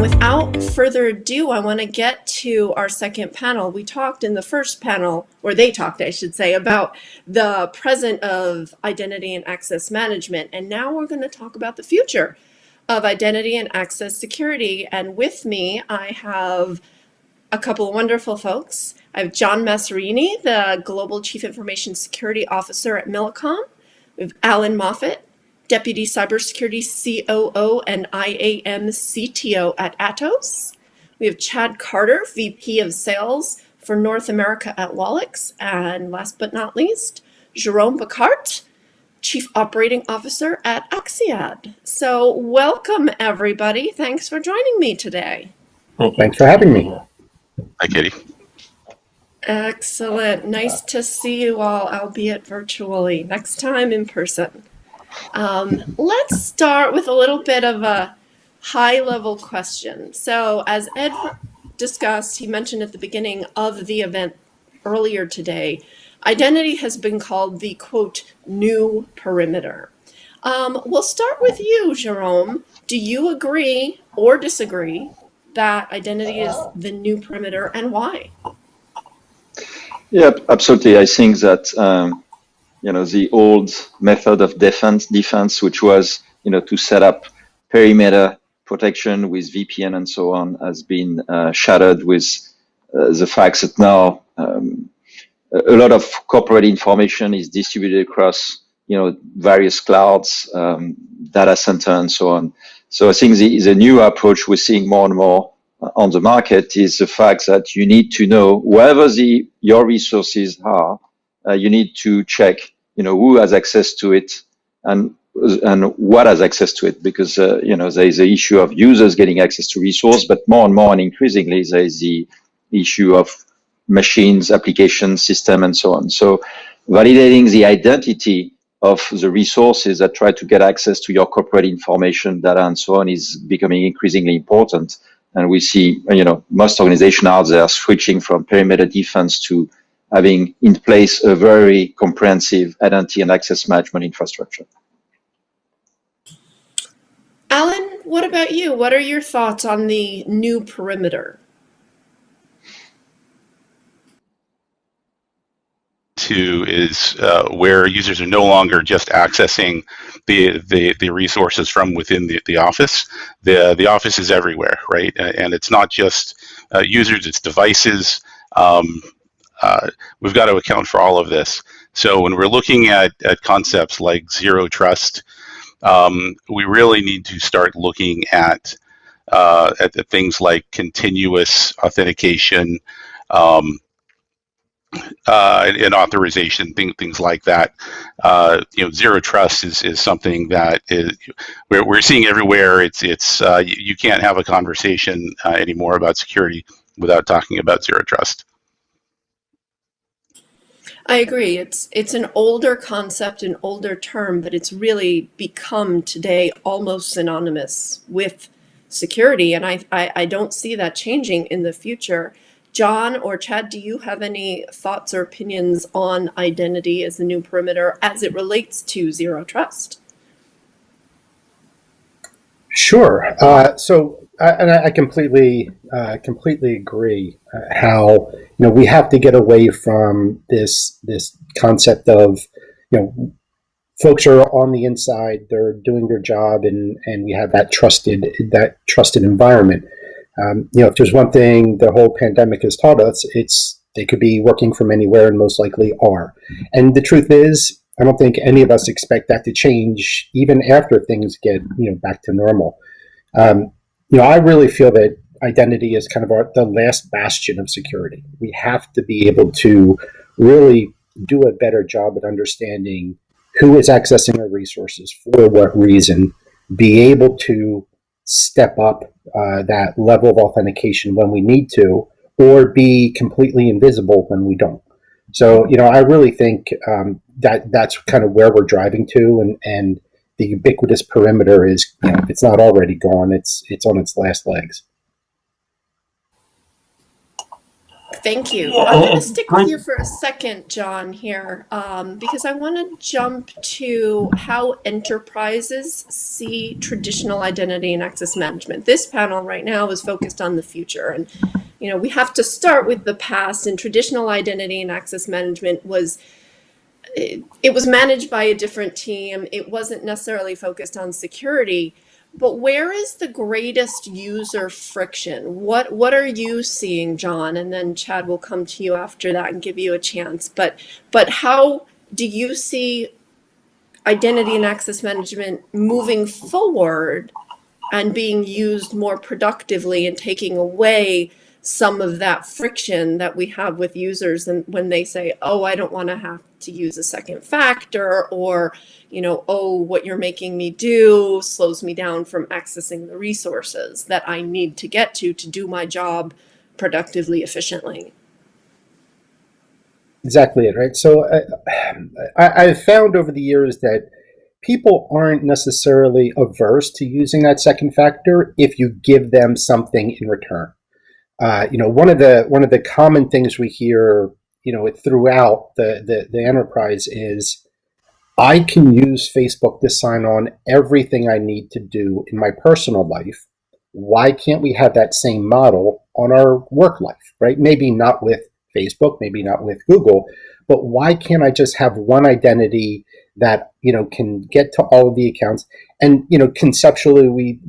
without further ado, I want to get to our second panel. We talked in the first panel, or they talked, I should say, about the present of identity and access management. And now we're going to talk about the future of identity and access security. And with me, I have a couple of wonderful folks. I have John Masserini, the Global Chief Information Security Officer at Millicom. We have Alan Moffat, Deputy Cybersecurity COO and IAM CTO at Atos. We have Chad Carter, VP of Sales for North America at WALLIX. And last but not least, Jerome Bechquart, Chief Operating Officer at Axiad. So welcome, everybody. Thanks for joining me today. Well, thanks for having me. Hi, Katie. Excellent. Nice to see you all, albeit virtually. Next time in person. Let's start with a little bit of a high-level question. So as Ed discussed, he mentioned at the beginning of the event earlier today, identity has been called the, quote, new perimeter. We'll start with you, Jerome. Do you agree or disagree that identity is the new perimeter, and why? Yeah, absolutely. I think that the old method of defense, which was to set up perimeter protection with VPN and so on, has been shattered with the fact that now a lot of corporate information is distributed across various clouds, data center, and so on. So I think the new approach we're seeing more and more on the market is the fact that you need to know wherever your resources are, you need to check, who has access to it and what has access to it, because there is the issue of users getting access to resource, but more and more and increasingly there is the issue of machines, applications, system, and so on. So validating the identity of the resources that try to get access to your corporate information, data, and so on is becoming increasingly important. And we see, most organizations out there switching from perimeter defense to having in place a very comprehensive identity and access management infrastructure. Alan, what about you? What are your thoughts on the new perimeter? Is where users are no longer just accessing the resources from within the office. The office is everywhere, right? And it's not just users, it's devices. We've got to account for all of this. So when we're looking at concepts like zero trust, we really need to start looking at the things like continuous authentication, and authorization, things like that. Zero trust is something that we're seeing everywhere. It's you can't have a conversation anymore about security without talking about zero trust. I agree. It's an older concept, an older term, but it's really become today almost synonymous with security, and I don't see that changing in the future. John or Chad, do you have any thoughts or opinions on identity as the new perimeter as it relates to zero trust? Sure. I completely agree. How we have to get away from this concept of folks are on the inside, they're doing their job, and we have that trusted environment. If there's one thing the whole pandemic has taught us, it's they could be working from anywhere and most likely are. And the truth is, I don't think any of us expect that to change even after things get back to normal. I really feel that identity is kind of the last bastion of security. We have to be able to really do a better job at understanding who is accessing our resources, for what reason, be able to step up that level of authentication when we need to, or be completely invisible when we don't. So, I really think that's kind of where we're driving to, and the ubiquitous perimeter is, if it's not already gone, it's on its last legs. Thank you. Yeah, I'm going to stick with great. you for a second, John, here, because I want to jump to how enterprises see traditional identity and access management. This panel right now is focused on the future, and we have to start with the past. And traditional identity and access management was it was managed by a different team. It wasn't necessarily focused on security. But where is the greatest user friction? What are you seeing, John? And then Chad will come to you after that and give you a chance. But how do you see identity and access management moving forward and being used more productively and taking away some of that friction that we have with users, and when they say, oh, I don't want to have to use a second factor, or oh, what you're making me do slows me down from accessing the resources that I need to get to do my job productively, efficiently. Exactly it, right? So I've found over the years that people aren't necessarily averse to using that second factor if you give them something in return. One of the common things we hear, throughout the enterprise is, I can use Facebook to sign on everything I need to do in my personal life. Why can't we have that same model on our work life, right? Maybe not with Facebook, maybe not with Google, but why can't I just have one identity that, can get to all of the accounts? And, conceptually, we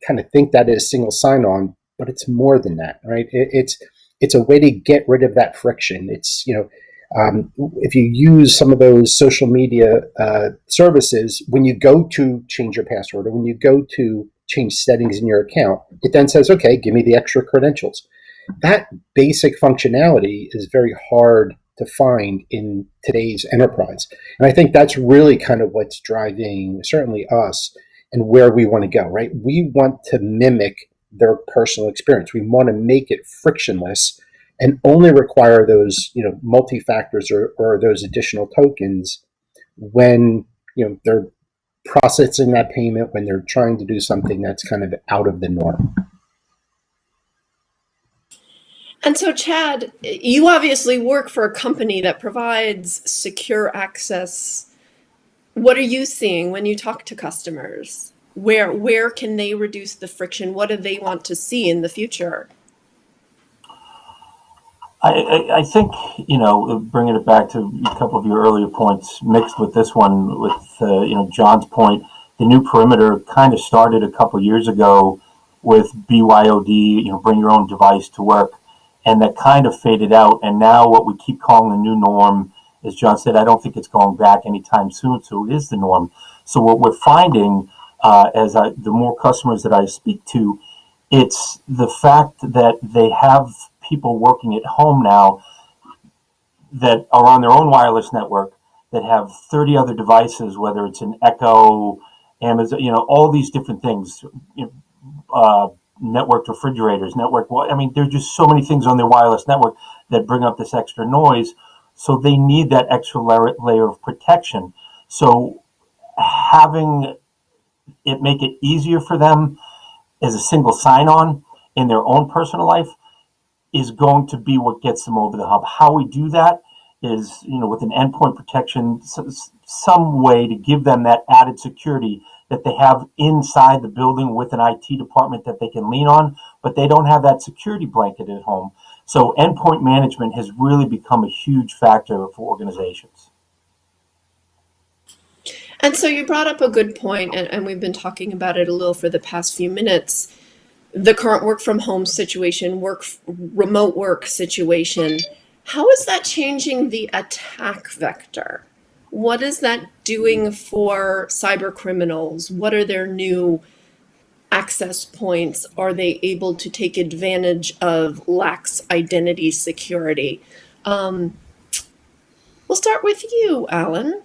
kind of think that is single sign-on, but it's more than that, right? It's a way to get rid of that friction. It's, if you use some of those social media services, when you go to change your password or when you go to change settings in your account, it then says, okay, give me the extra credentials. That basic functionality is very hard to find in today's enterprise. And I think that's really kind of what's driving certainly us and where we want to go, right? We want to mimic their personal experience. We want to make it frictionless and only require those, multi-factors or those additional tokens when, they're processing that payment, when they're trying to do something that's kind of out of the norm. And so, Chad, you obviously work for a company that provides secure access. What are you seeing when you talk to customers? Where can they reduce the friction? What do they want to see in the future? I think, bringing it back to a couple of your earlier points, mixed with this one, with, John's point, the new perimeter kind of started a couple of years ago with BYOD, bring your own device to work. And that kind of faded out. And now what we keep calling the new norm, as John said, I don't think it's going back anytime soon. So it is the norm. So what we're finding, the more customers that I speak to, it's the fact that they have people working at home now that are on their own wireless network that have 30 other devices, whether it's an Echo, Amazon, all these different things, networked refrigerators, there's just so many things on their wireless network that bring up this extra noise. So they need that extra layer of protection. So having it make it easier for them as a single sign-on in their own personal life is going to be what gets them over the hump. How we do that is, with an endpoint protection, some way to give them that added security that they have inside the building with an IT department that they can lean on, but they don't have that security blanket at home. So endpoint management has really become a huge factor for organizations. And so you brought up a good point, and we've been talking about it a little for the past few minutes. The current work from home situation, remote work situation, how is that changing the attack vector? What is that doing for cyber criminals? What are their new access points? Are they able to take advantage of lax identity security? We'll start with you, Alan.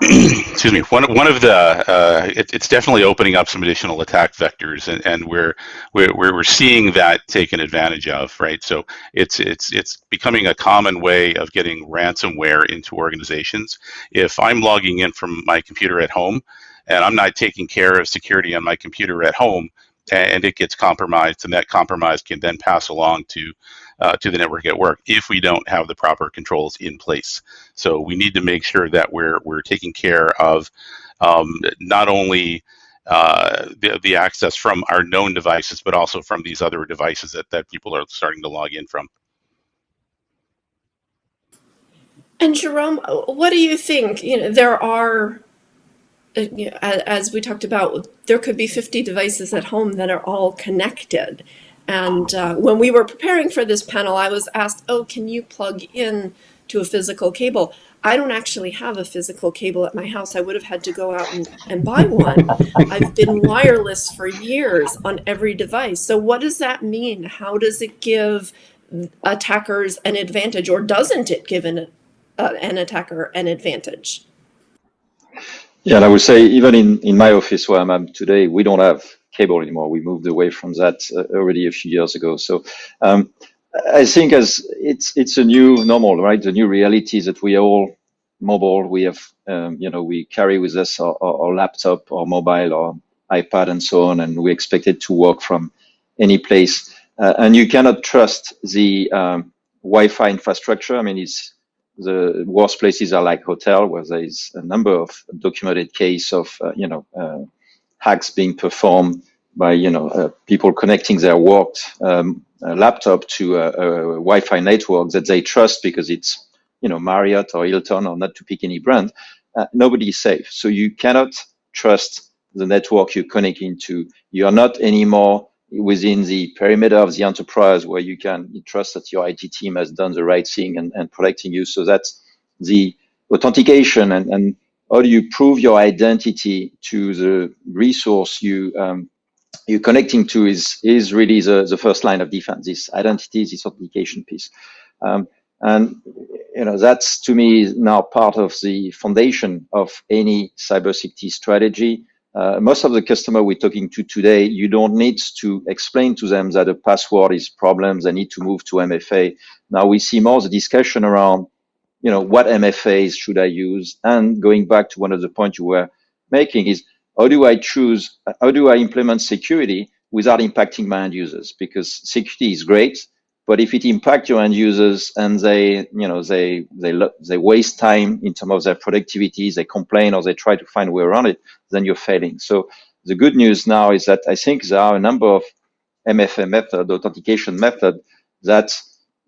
Excuse me. One of the it's definitely opening up some additional attack vectors, and we're seeing that taken advantage of, right? So it's becoming a common way of getting ransomware into organizations. If I'm logging in from my computer at home, and I'm not taking care of security on my computer at home, and it gets compromised, and that compromise can then pass along to the network at work if we don't have the proper controls in place. So we need to make sure that we're taking care of not only the access from our known devices, but also from these other devices that people are starting to log in from. And Jerome, what do you think? There are, as we talked about, there could be 50 devices at home that are all connected. And when we were preparing for this panel, I was asked, oh, can you plug in to a physical cable? I don't actually have a physical cable at my house. I would have had to go out and buy one. I've been wireless for years on every device. So what does that mean? How does it give attackers an advantage, or doesn't it give an attacker an advantage? Yeah, and I would say even in my office where I'm at today, we don't have cable anymore. We moved away from that already a few years ago. So I think as it's a new normal, right? The new reality is that we are all mobile. We have, we carry with us our laptop or mobile or iPad and so on, and we expect it to work from any place. And you cannot trust the Wi-Fi infrastructure. I mean, the worst places are like hotel, where there is a number of documented case of, hacks being performed by, people connecting their work laptop to a Wi-Fi network that they trust because it's, Marriott or Hilton, or not to pick any brand. Nobody is safe. So you cannot trust the network you're connecting to. You are not anymore within the perimeter of the enterprise where you can trust that your IT team has done the right thing and protecting you. So that's the authentication and how do you prove your identity to the resource you're connecting to is really the first line of defense. This identity, this authentication piece. And that's to me now part of the foundation of any cybersecurity strategy. Most of the customer we're talking to today, you don't need to explain to them that a password is problems. They need to move to MFA. Now we see more the discussion around, what MFAs should I use? And going back to one of the points you were making is how do I implement security without impacting my end users? Because security is great, but if it impacts your end users and they waste time in terms of their productivity, they complain or they try to find a way around it, then you're failing. So the good news now is that I think there are a number of MFA method, authentication method, that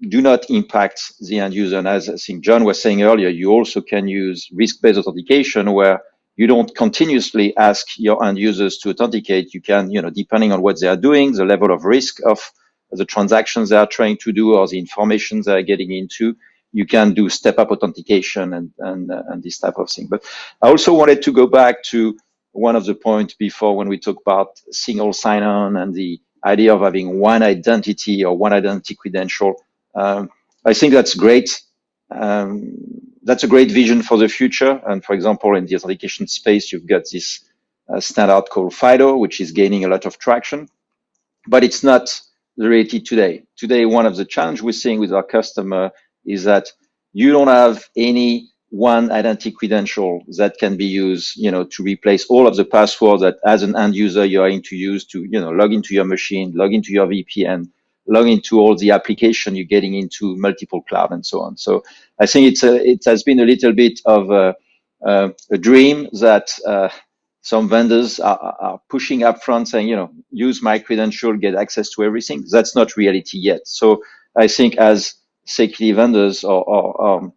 do not impact the end user. And as I think John was saying earlier, you also can use risk-based authentication where you don't continuously ask your end users to authenticate. You can, depending on what they are doing, the level of risk of the transactions they are trying to do or the information they are getting into, you can do step-up authentication and this type of thing. But I also wanted to go back to one of the points before when we talk about single sign-on and the idea of having one identity or one identity credential. I think that's great. That's a great vision for the future. And for example, in the authentication space, you've got this standard called FIDO, which is gaining a lot of traction, but it's not the reality today. Today, one of the challenges we're seeing with our customer is that you don't have any one identity credential that can be used, to replace all of the passwords that as an end user you're going to use to, log into your machine, log into your VPN, log into all the application you're getting into multiple cloud and so on. So I think it has been a little bit of a dream that some vendors are pushing up front saying, use my credential, get access to everything. That's not reality yet. So I think as security vendors and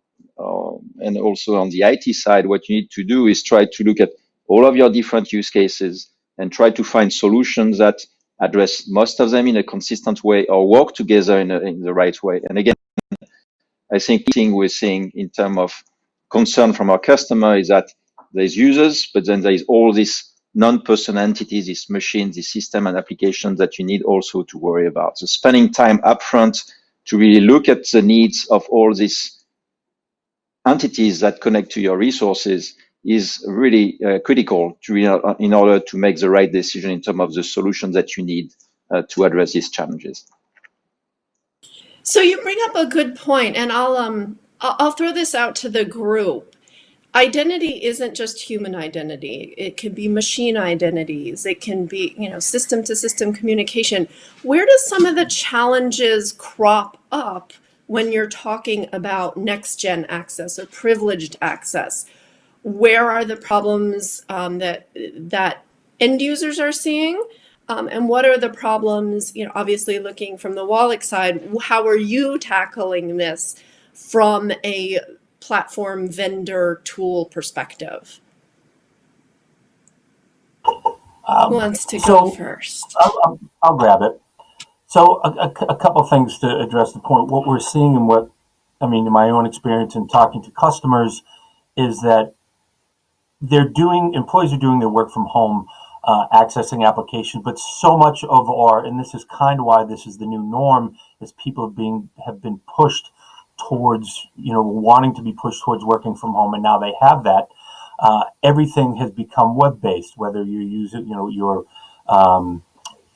also on the IT side, what you need to do is try to look at all of your different use cases and try to find solutions that address most of them in a consistent way or work together in the right way. And again, I think the thing we're seeing in terms of concern from our customer is that there's users, but then there's all these non-person entities, these machines, these system and applications that you need also to worry about. So spending time upfront to really look at the needs of all these entities that connect to your resources is really critical in order to make the right decision in terms of the solutions that you need to address these challenges. So you bring up a good point, and I'll throw this out to the group. identity isn't just human identity. It can be machine identities. It can be, system to system communication. Where do some of the challenges crop up when you're talking about next gen access or privileged access? Where are the problems that end users are seeing? And what are the problems, obviously looking from the WALLIX side, how are you tackling this from a platform vendor tool perspective? Who wants to go first? I'll grab it. So a couple things to address the point. What we're seeing and in my own experience in talking to customers is that employees are doing their work from home, accessing applications, but so much of and this is kind of why this is the new norm, is people have been pushed towards, wanting to be pushed towards working from home, and now they have that. Everything has become web-based, whether you're using, your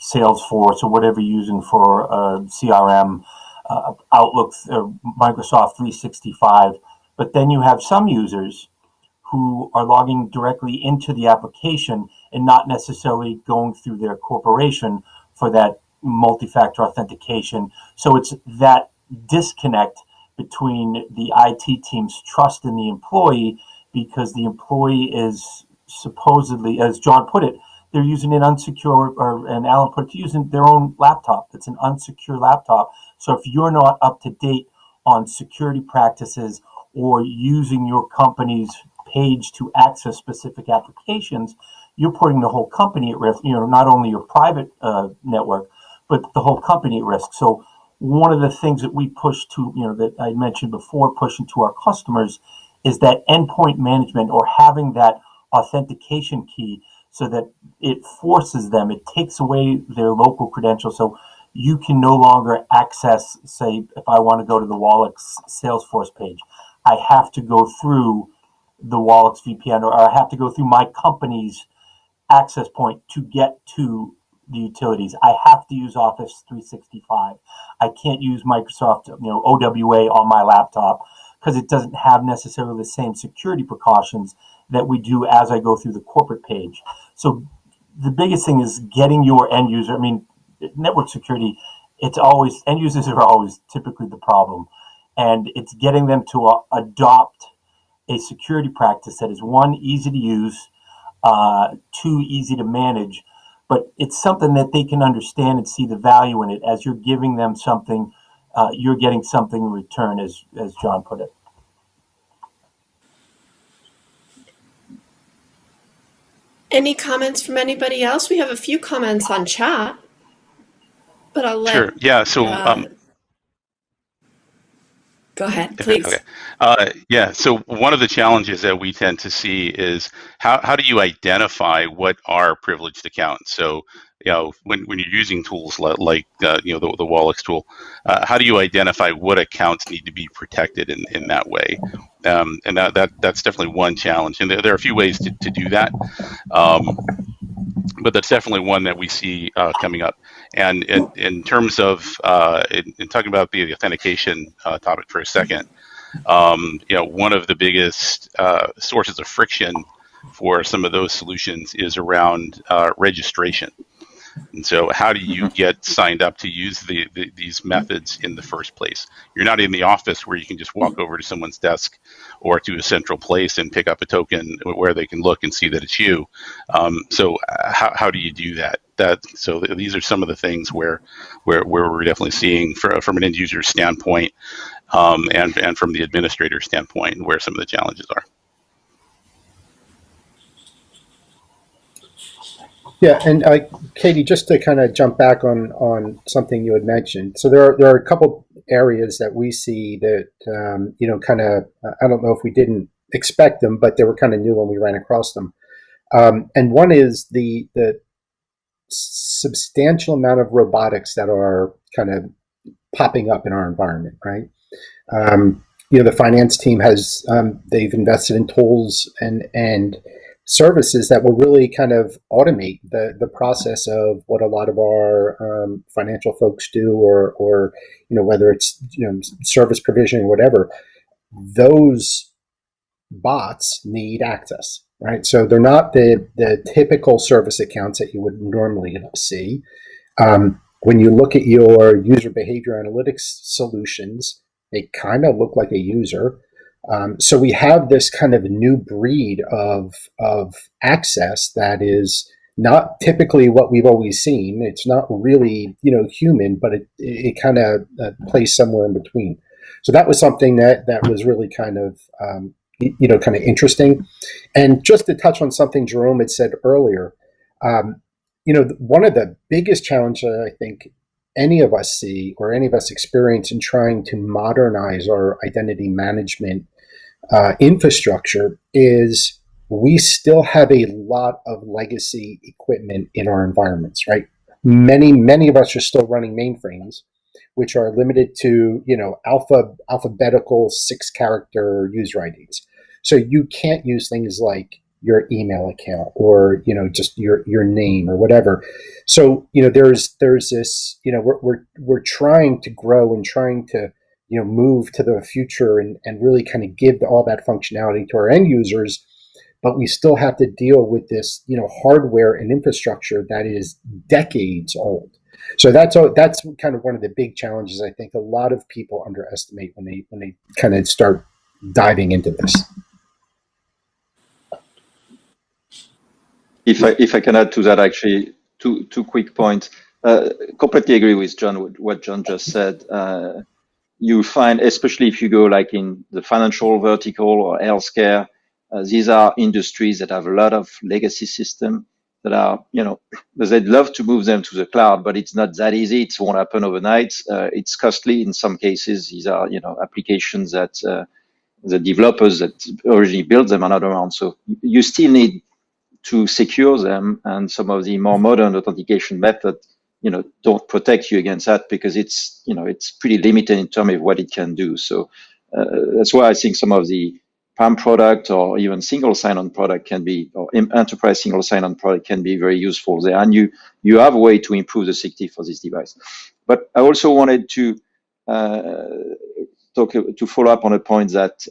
Salesforce or whatever you're using for CRM, Outlook, Microsoft 365. But then you have some users who are logging directly into the application and not necessarily going through their corporation for that multi-factor authentication. So it's that disconnect between the IT team's trust in the employee, because the employee is supposedly, as John put it, they're using an unsecure, and Alan put it, using their own laptop. It's an unsecure laptop. So if you're not up to date on security practices or using your company's page to access specific applications, you're putting the whole company at risk, not only your private network, but the whole company at risk. So one of the things that we push to, that I mentioned before, pushing to our customers, is that endpoint management, or having that authentication key, so that it forces them, it takes away their local credentials. So you can no longer access, say, if I want to go to the WALLIX Salesforce page, I have to go through the WALLIX VPN, or I have to go through my company's access point to get to the utilities. I have to use Office 365. I can't use Microsoft, OWA on my laptop, because it doesn't have necessarily the same security precautions that we do as I go through the corporate page. So the biggest thing is getting your end user. Network security, end users are always typically the problem. And it's getting them to adopt a security practice that is, one, easy to use, two, easy to manage, but it's something that they can understand and see the value in it. As you're giving them something, you're getting something in return, as John put it. Any comments from anybody else? We have a few comments on chat, but I'll let. Sure. Yeah. So. Go ahead, please. Okay. So one of the challenges that we tend to see is how do you identify what are privileged accounts? So, when you're using tools like the WALLIX tool, how do you identify what accounts need to be protected in that way? And that's definitely one challenge. And there are a few ways to do that. But that's definitely one that we see coming up. And in terms of in talking about the authentication topic for a second, one of the biggest sources of friction for some of those solutions is around registration. And so how do you get signed up to use these methods in the first place? You're not in the office where you can just walk over to someone's desk or to a central place and pick up a token where they can look and see that it's you. So how do you do that? So these are some of the things where we're definitely seeing from an end user standpoint, and from the administrator standpoint, where some of the challenges are. Yeah, and Katie, just to kind of jump back on something you had mentioned. So there are a couple areas that we see that kind of, I don't know if we didn't expect them, but they were kind of new when we ran across them. And one is the substantial amount of robotics that are kind of popping up in our environment, right? The finance team has they've invested in tools and services that will really kind of automate the process of what a lot of our financial folks do, or whether it's service provision or whatever. Those bots need access, right? So they're not the typical service accounts that you would normally see. When you look at your user behavior analytics solutions, they kind of look like a user. So we have this kind of new breed of access that is not typically what we've always seen. It's not really, human, but it kind of plays somewhere in between. So that was something that was really kind of interesting. And just to touch on something Jerome had said earlier, one of the biggest challenges I think any of us see or any of us experience in trying to modernize our identity management infrastructure is we still have a lot of legacy equipment in our environments, right? Many of us are still running mainframes, which are limited to, alphabetical 6-character user IDs. So you can't use things like your email account or, just your name or whatever. So, there's this, we're trying to grow and trying to, move to the future and really kind of give all that functionality to our end users. But we still have to deal with this, hardware and infrastructure that is decades old. So that's kind of one of the big challenges I think a lot of people underestimate when they kind of start diving into this. If I can add to that, actually, two quick points. Completely agree with John, what John just said. You find, especially if you go like in the financial vertical or healthcare, these are industries that have a lot of legacy system that are, they'd love to move them to the cloud, but it's not that easy. It won't happen overnight. It's costly in some cases. These are, applications that the developers that originally built them are not around. So you still need to secure them, and some of the more modern authentication methods, don't protect you against that because it's, it's pretty limited in terms of what it can do. So that's why I think some of the PAM product or even single sign-on product can be, or enterprise single sign-on product can be very useful there. And you have a way to improve the security for this device. But I also wanted to follow up on a point that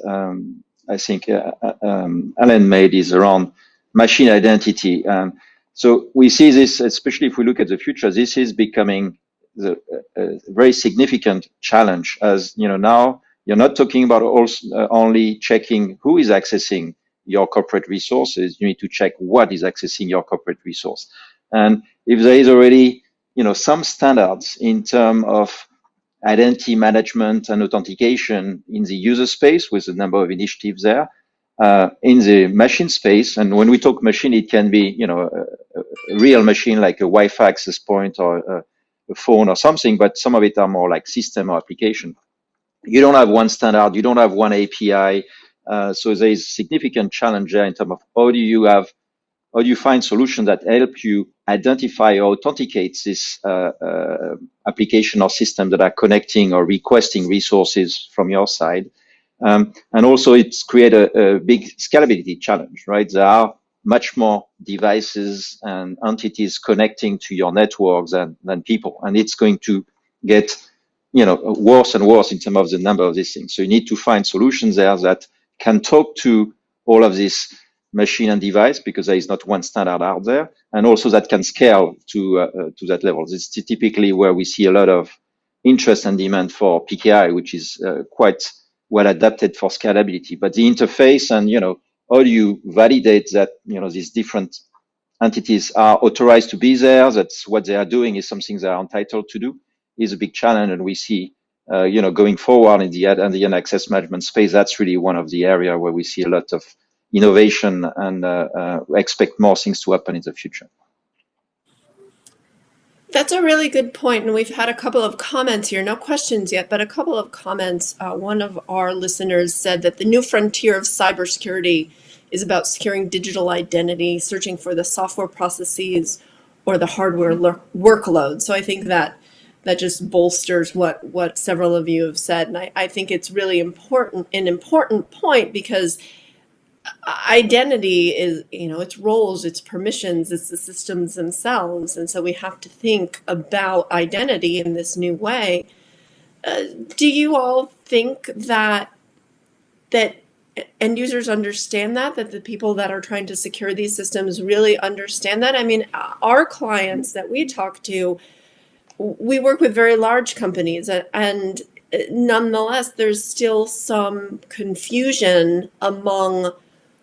I think Alan made is around machine identity. So we see this, especially if we look at the future, this is becoming a very significant challenge as, now you're not talking about only checking who is accessing your corporate resources. You need to check what is accessing your corporate resource. And if there is already, some standards in terms of identity management and authentication in the user space with a number of initiatives there, in the machine space, and when we talk machine, it can be, a real machine like a Wi-Fi access point or a phone or something, but some of it are more like system or application. You don't have one standard, you don't have one API, so there is significant challenge there in terms of how do you find solutions that help you identify or authenticate this application or system that are connecting or requesting resources from your side. And also it's created a big scalability challenge, right? There are much more devices and entities connecting to your networks than people. And it's going to get, worse and worse in terms of the number of these things. So you need to find solutions there that can talk to all of this machine and device because there is not one standard out there. And also that can scale to that level. This is typically where we see a lot of interest and demand for PKI, which is quite well adapted for scalability. But the interface and, how do you validate that, these different entities are authorized to be there, that's what they are doing is something they are entitled to do, is a big challenge. And we see, going forward in the access management space, that's really one of the areas where we see a lot of innovation and expect more things to happen in the future. That's a really good point, and we've had a couple of comments here. No questions yet, but a couple of comments. One of our listeners said that the new frontier of cybersecurity is about securing digital identity, searching for the software processes or the hardware workload. So I think that just bolsters what several of you have said, and I think it's really an important point because identity is, its roles, its permissions, it's the systems themselves. And so we have to think about identity in this new way. Do you all think that end users understand that the people that are trying to secure these systems really understand that? I mean, our clients that we talk to, we work with very large companies, and nonetheless, there's still some confusion among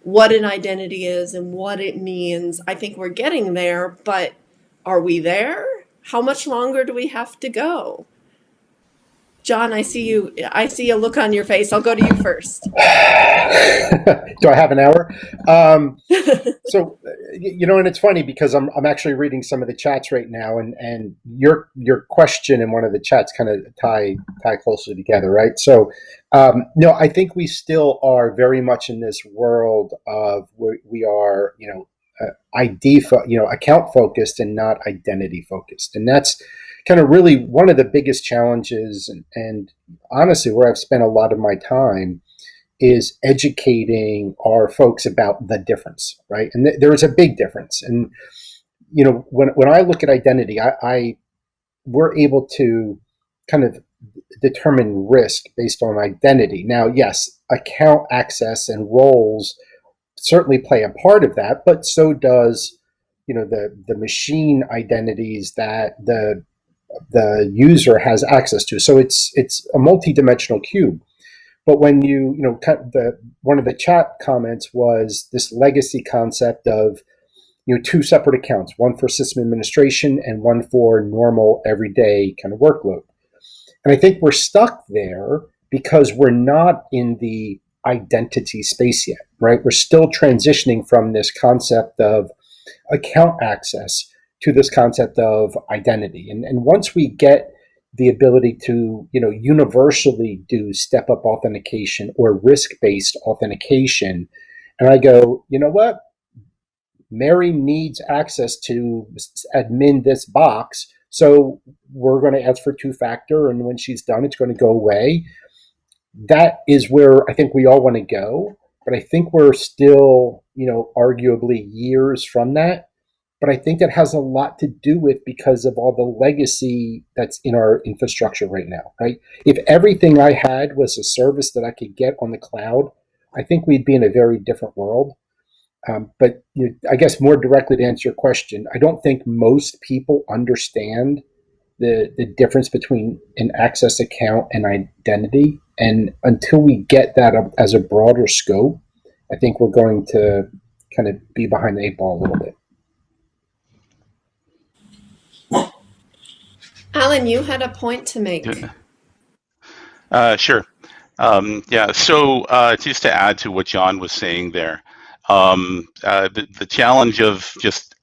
what an identity is and what it means. I think we're getting there, but are we there? How much longer do we have to go? John, I see you. I see a look on your face. I'll go to you first. Do I have an hour? So, and it's funny because I'm actually reading some of the chats right now, and your question in one of the chats kind of tie closely together, right? So, no, I think we still are very much in this world of we are, account focused and not identity focused, and that's kind of really one of the biggest challenges, and honestly, where I've spent a lot of my time is educating our folks about the difference, right? And there is a big difference. And when I look at identity, we're able to kind of determine risk based on identity. Now, yes, account access and roles certainly play a part of that, but so does the machine identities that the user has access to. So it's a multi-dimensional cube. But when one of the chat comments was this legacy concept of two separate accounts, one for system administration and one for normal everyday kind of workload. And I think we're stuck there because we're not in the identity space yet, right? We're still transitioning from this concept of account access to this concept of identity. And once we get the ability to, universally do step-up authentication or risk-based authentication, and I go, you know what? Mary needs access to admin this box, so we're going to ask for two-factor, and when she's done, it's going to go away. That is where I think we all want to go, but I think we're still, arguably years from that. But I think that has a lot to do with because of all the legacy that's in our infrastructure right now, right? If everything I had was a service that I could get on the cloud, I think we'd be in a very different world. But I guess more directly to answer your question, I don't think most people understand the difference between an access account and identity. And until we get that up as a broader scope, I think we're going to kind of be behind the eight ball a little bit. Alan, you had a point to make. Sure. So just to add to what John was saying there, the challenge of just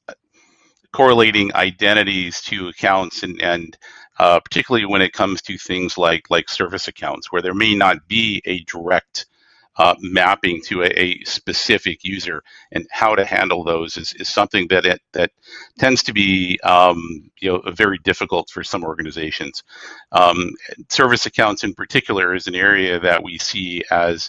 correlating identities to accounts and particularly when it comes to things like service accounts, where there may not be a direct mapping to a specific user, and how to handle those is something that tends to be very difficult for some organizations. Service accounts in particular is an area that we see as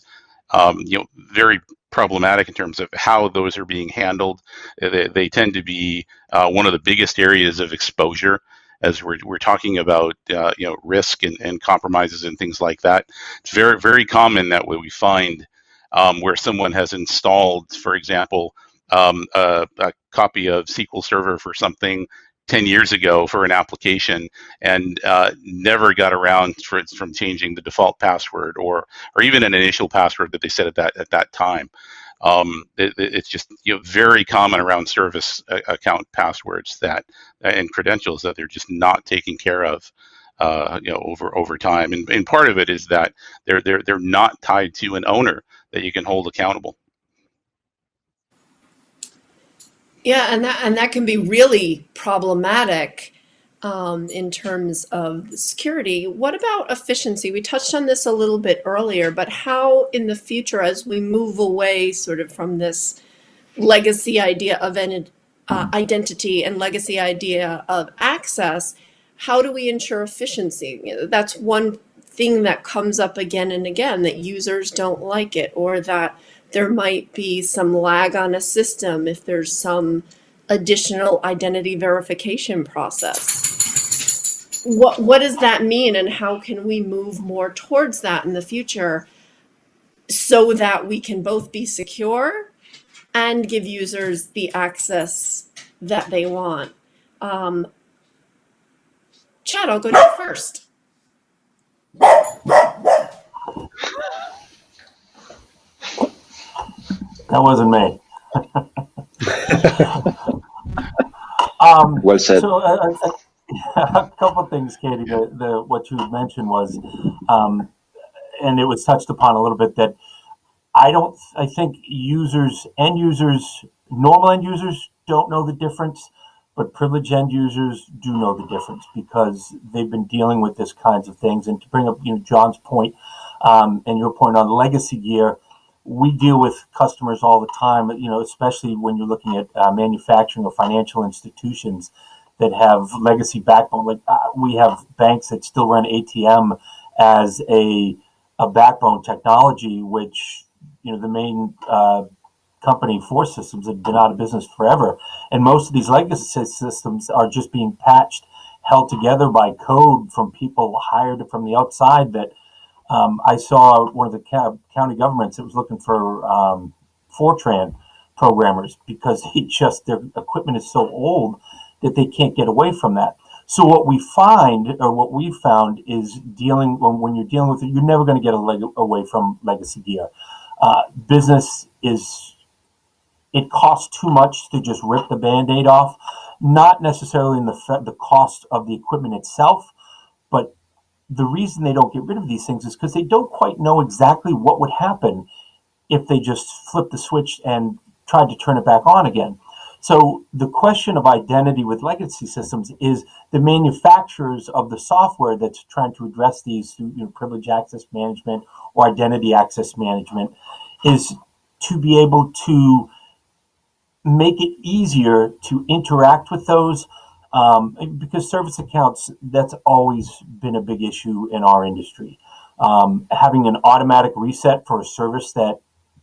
very problematic in terms of how those are being handled. They tend to be one of the biggest areas of exposure as we're talking about risk and compromises and things like that. It's very, very common that we find where someone has installed, for example, a copy of SQL Server for something 10 years ago for an application and never got around from changing the default password or even an initial password that they set at that time. It's just very common around service account passwords and credentials that they're just not taking care of over time. And part of it is that they're not tied to an owner that you can hold accountable. Yeah, and that can be really problematic in terms of security. What about efficiency? We touched on this a little bit earlier, but how in the future, as we move away sort of from this legacy idea of an identity and legacy idea of access, how do we ensure efficiency? That's one thing that comes up again and again, that users don't like it, or that there might be some lag on a system if there's some additional identity verification process. What does that mean, and how can we move more towards that in the future so that we can both be secure and give users the access that they want. Chad, I'll go to you first. That wasn't me. Well said. So a couple of things, Katie. What you mentioned was, and it was touched upon a little bit, that I think end users, normal end users don't know the difference, but privileged end users do know the difference because they've been dealing with this kinds of things. And to bring up, John's point, and your point on legacy gear, we deal with customers all the time, especially when you're looking at manufacturing or financial institutions that have legacy backbone. Like we have banks that still run ATM as a backbone technology, which, the main company, Force Systems, have been out of business forever. And most of these legacy systems are just being patched, held together by code from people hired from the outside. That I saw one of the county governments that was looking for Fortran programmers because their equipment is so old that they can't get away from that. So what we found is when you're dealing with it, you're never going to get away from legacy gear. Business it costs too much to just rip the Band-Aid off, not necessarily in the cost of the equipment itself, but the reason they don't get rid of these things is because they don't quite know exactly what would happen if they just flipped the switch and tried to turn it back on again. So the question of identity with legacy systems is the manufacturers of the software that's trying to address these through privilege access management or identity access management is to be able to make it easier to interact with those, because service accounts, that's always been a big issue in our industry. Having an automatic reset for a service that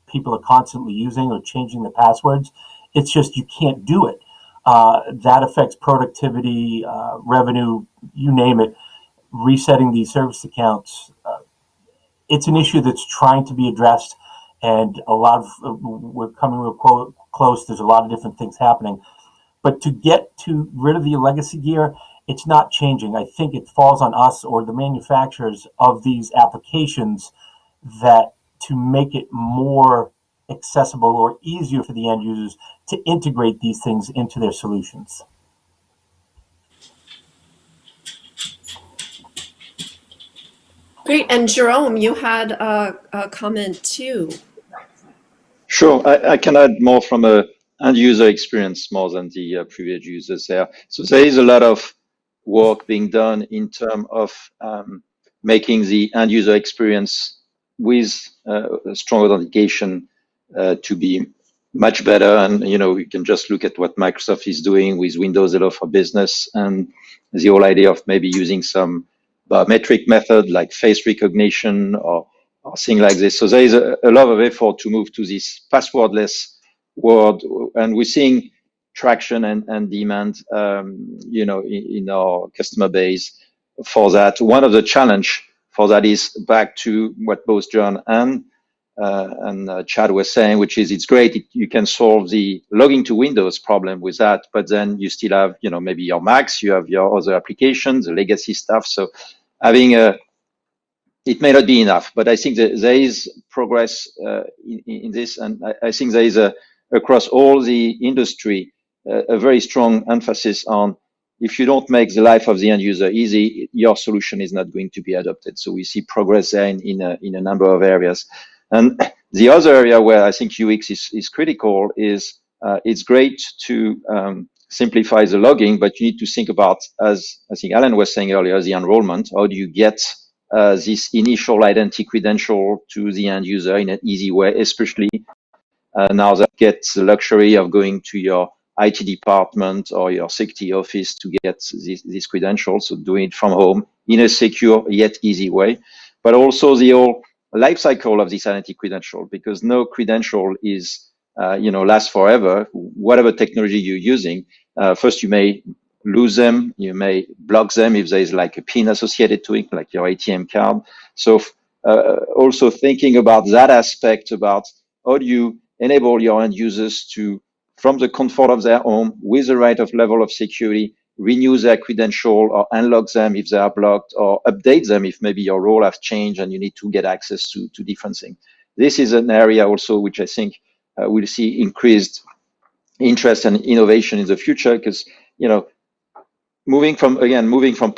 people are constantly using or changing the passwords, it's just you can't do it. That affects productivity, revenue, you name it. Resetting these service accounts, it's an issue that's trying to be addressed, and we're coming real close. There's a lot of different things happening. But to get rid of the legacy gear, it's not changing. I think it falls on us or the manufacturers of these applications that to make it more accessible or easier for the end users to integrate these things into their solutions. Great. And Jerome, you had a comment too. Sure, I can add more from a end user experience more than the privileged users there. So there is a lot of work being done in terms of making the end user experience with strong authentication to be much better. And, you can just look at what Microsoft is doing with Windows Hello for Business and the whole idea of maybe using some biometric method like face recognition or things like this. So there is a lot of effort to move to this passwordless world, and we're seeing traction and demand, in our customer base for that. One of the challenge for that is back to what both John and Chad were saying, which is it's great you can solve the logging to Windows problem with that, but then you still have, maybe your Macs, you have your other applications, the legacy stuff. So having it may not be enough, but I think that there is progress in this, and I think there is across all the industry a very strong emphasis on if you don't make the life of the end user easy, your solution is not going to be adopted. So we see progress there in a number of areas. And the other area where I think UX is critical is it's great to simplify the logging, but you need to think about, as I think Alan was saying earlier, the enrollment. How do you get this initial identity credential to the end user in an easy way, especially now that gets the luxury of going to your IT department or your security office to get these credentials. So doing it from home in a secure yet easy way, but also the whole life cycle of this identity credential, because no credential is, lasts forever. Whatever technology you're using, first you may lose them, you may block them if there is like a PIN associated to it, like your ATM card. So also thinking about that aspect about how do you enable your end users to, from the comfort of their home, with the right of level of security, renew their credential or unlock them if they are blocked, or update them if maybe your role has changed and you need to get access to different things. This is an area also which I think we'll see increased interest and innovation in the future, because moving from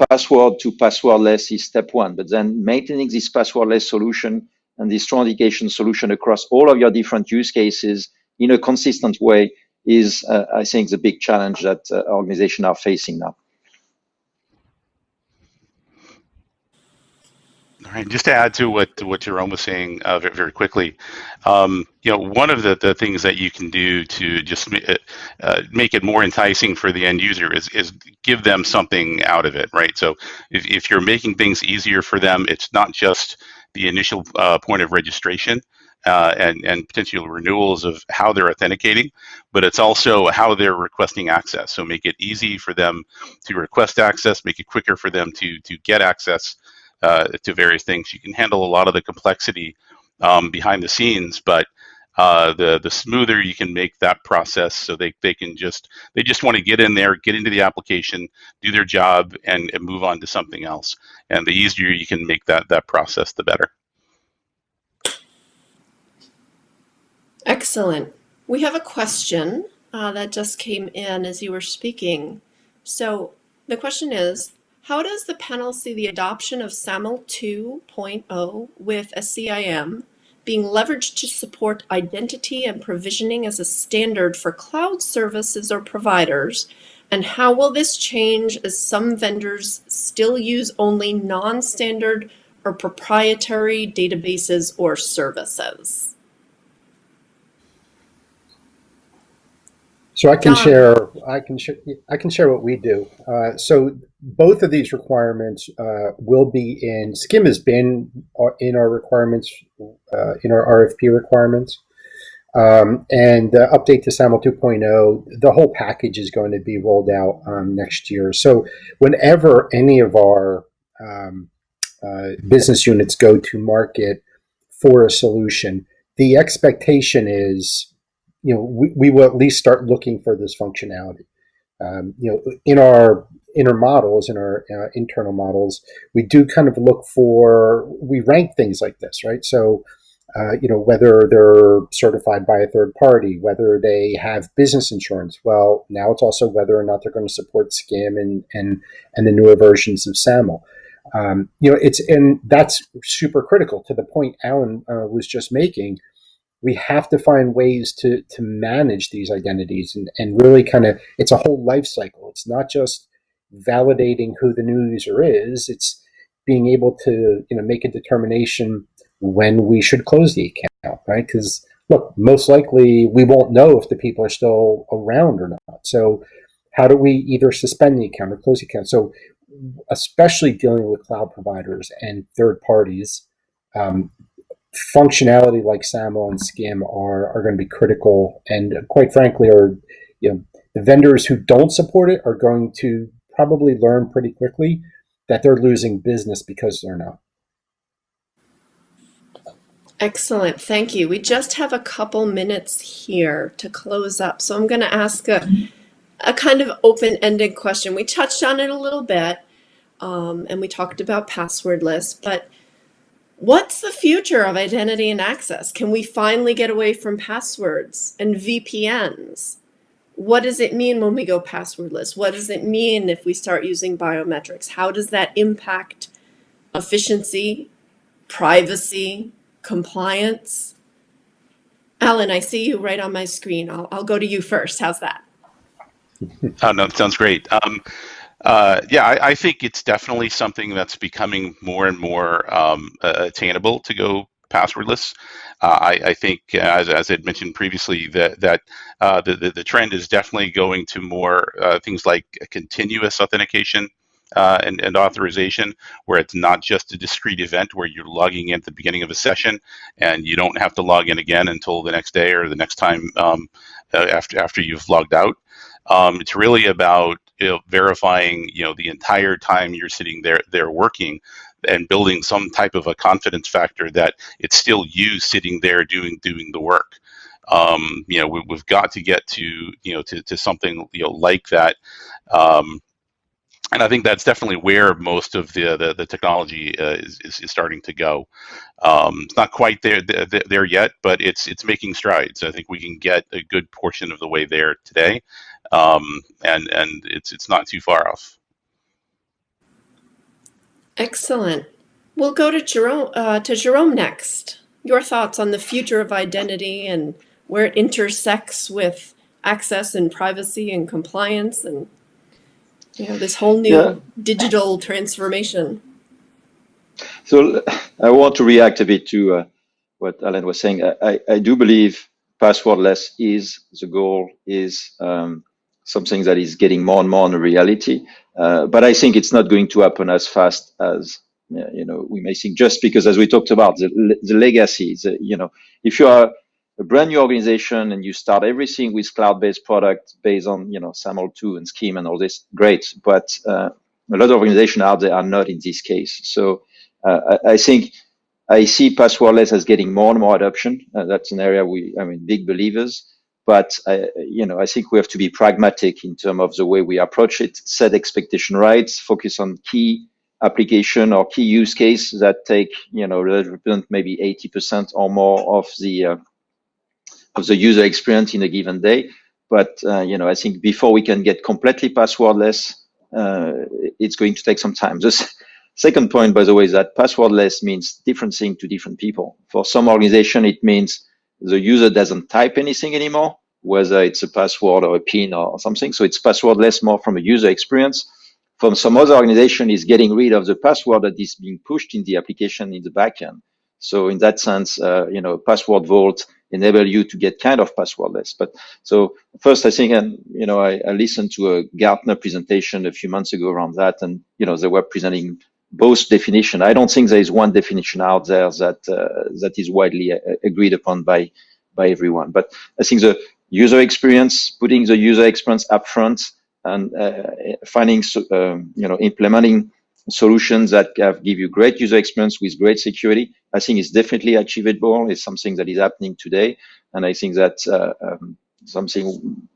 password to passwordless is step one, but then maintaining this passwordless solution and this authentication solution across all of your different use cases in a consistent way is, I think, the big challenge that organizations are facing now. All right, just to add to what Jerome was saying very, very quickly, one of the things that you can do to just make it more enticing for the end user is give them something out of it, right? So if you're making things easier for them, it's not just the initial point of registration and potential renewals of how they're authenticating, but it's also how they're requesting access. So make it easy for them to request access, make it quicker for them to get access to various things. You can handle a lot of the complexity behind the scenes, but the smoother you can make that process, so they just want to get in there, get into the application, do their job, and move on to something else. And the easier you can make that process, the better. Excellent. We have a question that just came in as you were speaking. So the question is, how does the panel see the adoption of SAML 2.0 with a CIM being leveraged to support identity and provisioning as a standard for cloud services or providers? And how will this change as some vendors still use only non-standard or proprietary databases or services? So I can share what we do. So both of these requirements will be in SCIM has been in our requirements, in our RFP requirements, and the update to SAML 2.0. The whole package is going to be rolled out next year. So whenever any of our business units go to market for a solution, the expectation is, we will at least start looking for this functionality. In our models, in our internal models, we do kind of look for, we rank things like this, right? So, whether they're certified by a third party, whether they have business insurance. Well, now it's also whether or not they're going to support SCIM and the newer versions of SAML. And that's super critical to the point Alan was just making. We have to find ways to manage these identities and really kind of, it's a whole life cycle. It's not just validating who the new user is. It's being able to, make a determination when we should close the account, right? Because look, most likely we won't know if the people are still around or not. So how do we either suspend the account or close the account? So especially dealing with cloud providers and third parties, functionality like SAML and SCIM are going to be critical, and quite frankly, the vendors who don't support it are going to probably learn pretty quickly that they're losing business because they're not. Excellent, thank you. We just have a couple minutes here to close up, so I'm going to ask a kind of open-ended question. We touched on it a little bit, and we talked about passwordless, but what's the future of identity and access? Can we finally get away from passwords and VPNs? What does it mean when we go passwordless? What does it mean if we start using biometrics? How does that impact efficiency, privacy, compliance? Alan, I see you right on my screen. I'll go to you first. How's that? Oh, no, that sounds great. I think it's definitely something that's becoming more and more attainable to go passwordless. I think, as I'd mentioned previously, that the trend is definitely going to more things like continuous authentication and authorization, where it's not just a discrete event where you're logging in at the beginning of a session and you don't have to log in again until the next day or the next time after you've logged out. It's really about verifying, the entire time you're sitting there working, and building some type of a confidence factor that it's still you sitting there doing the work. We've got to get to something like that. And I think that's definitely where most of the technology is starting to go. It's not quite there yet, but it's making strides. I think we can get a good portion of the way there today, and it's not too far off. Excellent. We'll go to Jerome next. Your thoughts on the future of identity and where it intersects with access and privacy and compliance and this whole new digital transformation. So I want to react a bit to what Alan was saying. I do believe passwordless is the goal, is something that is getting more and more in reality. But I think it's not going to happen as fast as we may think, just because, as we talked about, the legacy. If you are a brand new organization and you start everything with cloud-based product based on SAML 2 and Scheme and all this, great. But a lot of organizations out there are not in this case. So I think I see passwordless as getting more and more adoption. That's an area big believers. But I think we have to be pragmatic in terms of the way we approach it, set expectation right, focus on key application or key use case that take represent maybe 80% or more of the user experience in a given day. But I think before we can get completely passwordless, it's going to take some time. The second point, by the way, is that passwordless means different thing to different people. For some organization, it means the user doesn't type anything anymore, whether it's a password or a PIN or something. So it's passwordless more from a user experience. From some other organization, is getting rid of the password that is being pushed in the application in the backend. So in that sense, password vault enable you to get kind of passwordless. But so first, I think, I listened to a Gartner presentation a few months ago around that, and they were presenting both definition. I don't think there is one definition out there that is widely agreed upon by everyone. But I think the user experience, putting the user experience up front, and finding, implementing solutions that give you great user experience with great security, I think is definitely achievable. It's something that is happening today, and I think that something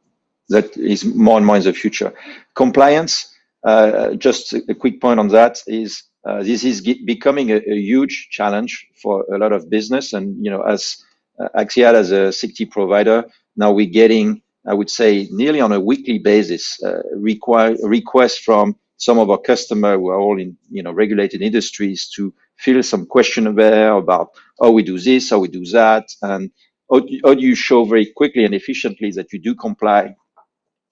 that is more and more in the future. Compliance. Just a quick point on that is this is becoming a huge challenge for a lot of business, and as Axiad as a security provider, now we're getting, I would say, nearly on a weekly basis, requests from some of our customers who are all in regulated industries to fill some questionnaire about how we do this, how we do that, and how do you show very quickly and efficiently that you do comply,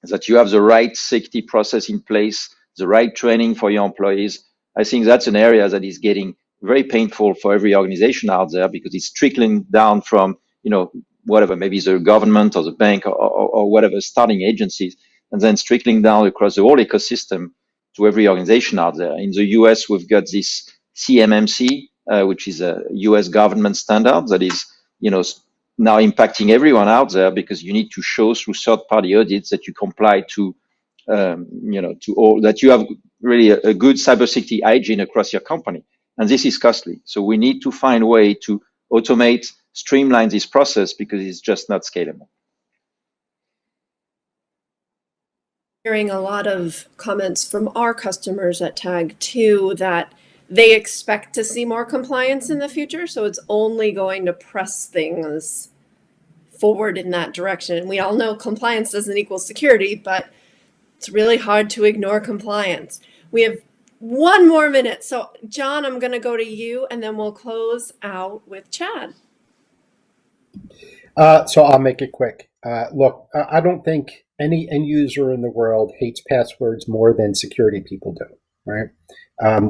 that you have the right safety process in place, the right training for your employees. I think that's an area that is getting very painful for every organization out there, because it's trickling down from, whatever, maybe the government or the bank or whatever, starting agencies, and then trickling down across the whole ecosystem to every organization out there. In the US, we've got this CMMC, which is a US government standard that is, now impacting everyone out there, because you need to show through third-party audits that you comply to, to all, that you have really a good cybersecurity hygiene across your company. And this is costly. So we need to find a way to automate, streamline this process, because it's just not scalable. Hearing a lot of comments from our customers at Tag too, that they expect to see more compliance in the future. So it's only going to press things forward in that direction. And we all know compliance doesn't equal security, but it's really hard to ignore compliance. We have one more minute. So John, I'm going to go to you, and then we'll close out with Chad. So I'll make it quick. Look, I don't think any end user in the world hates passwords more than security people do, right?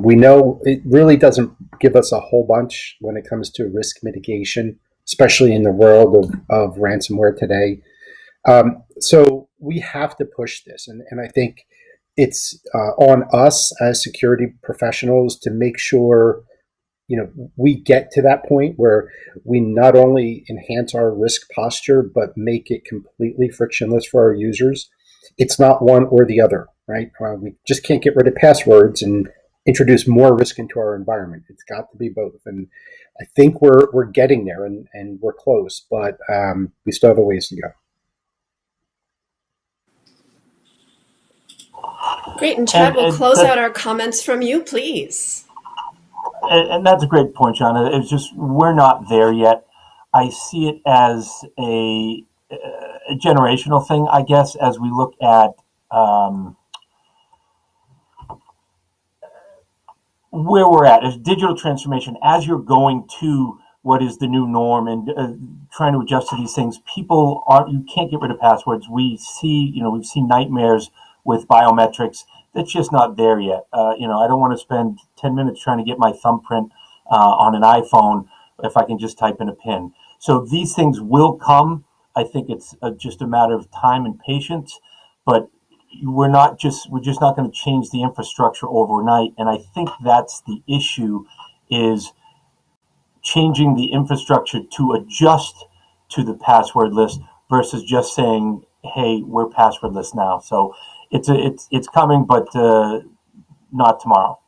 We know it really doesn't give us a whole bunch when it comes to risk mitigation, especially in the world of ransomware today. So we have to push this. And I think it's on us as security professionals to make sure we get to that point where we not only enhance our risk posture, but make it completely frictionless for our users. It's not one or the other, right? We just can't get rid of passwords and introduce more risk into our environment. It's got to be both, and I think we're getting there, and we're close, but we still have a ways to go. Great, and Chad, we'll close that, out our comments from you, please. And that's a great point, John. It's just we're not there yet. I see it as a generational thing, I guess, as we look at where we're at as digital transformation, as you're going to what is the new norm and trying to adjust to these things. You can't get rid of passwords. We've seen nightmares with biometrics. That's just not there yet. I don't want to spend 10 minutes trying to get my thumbprint on an iPhone if I can just type in a PIN. So these things will come. I think it's just a matter of time and patience, but we're just not going to change the infrastructure overnight. And I think that's the issue, is changing the infrastructure to adjust to the passwordless versus just saying, hey, we're passwordless now. So it's coming, but not tomorrow.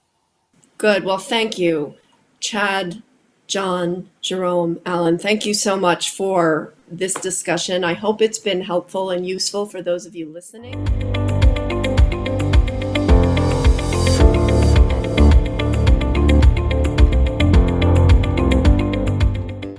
Good. Well, thank you, Chad, John, Jerome, Alan. Thank you so much for this discussion. I hope it's been helpful and useful for those of you listening.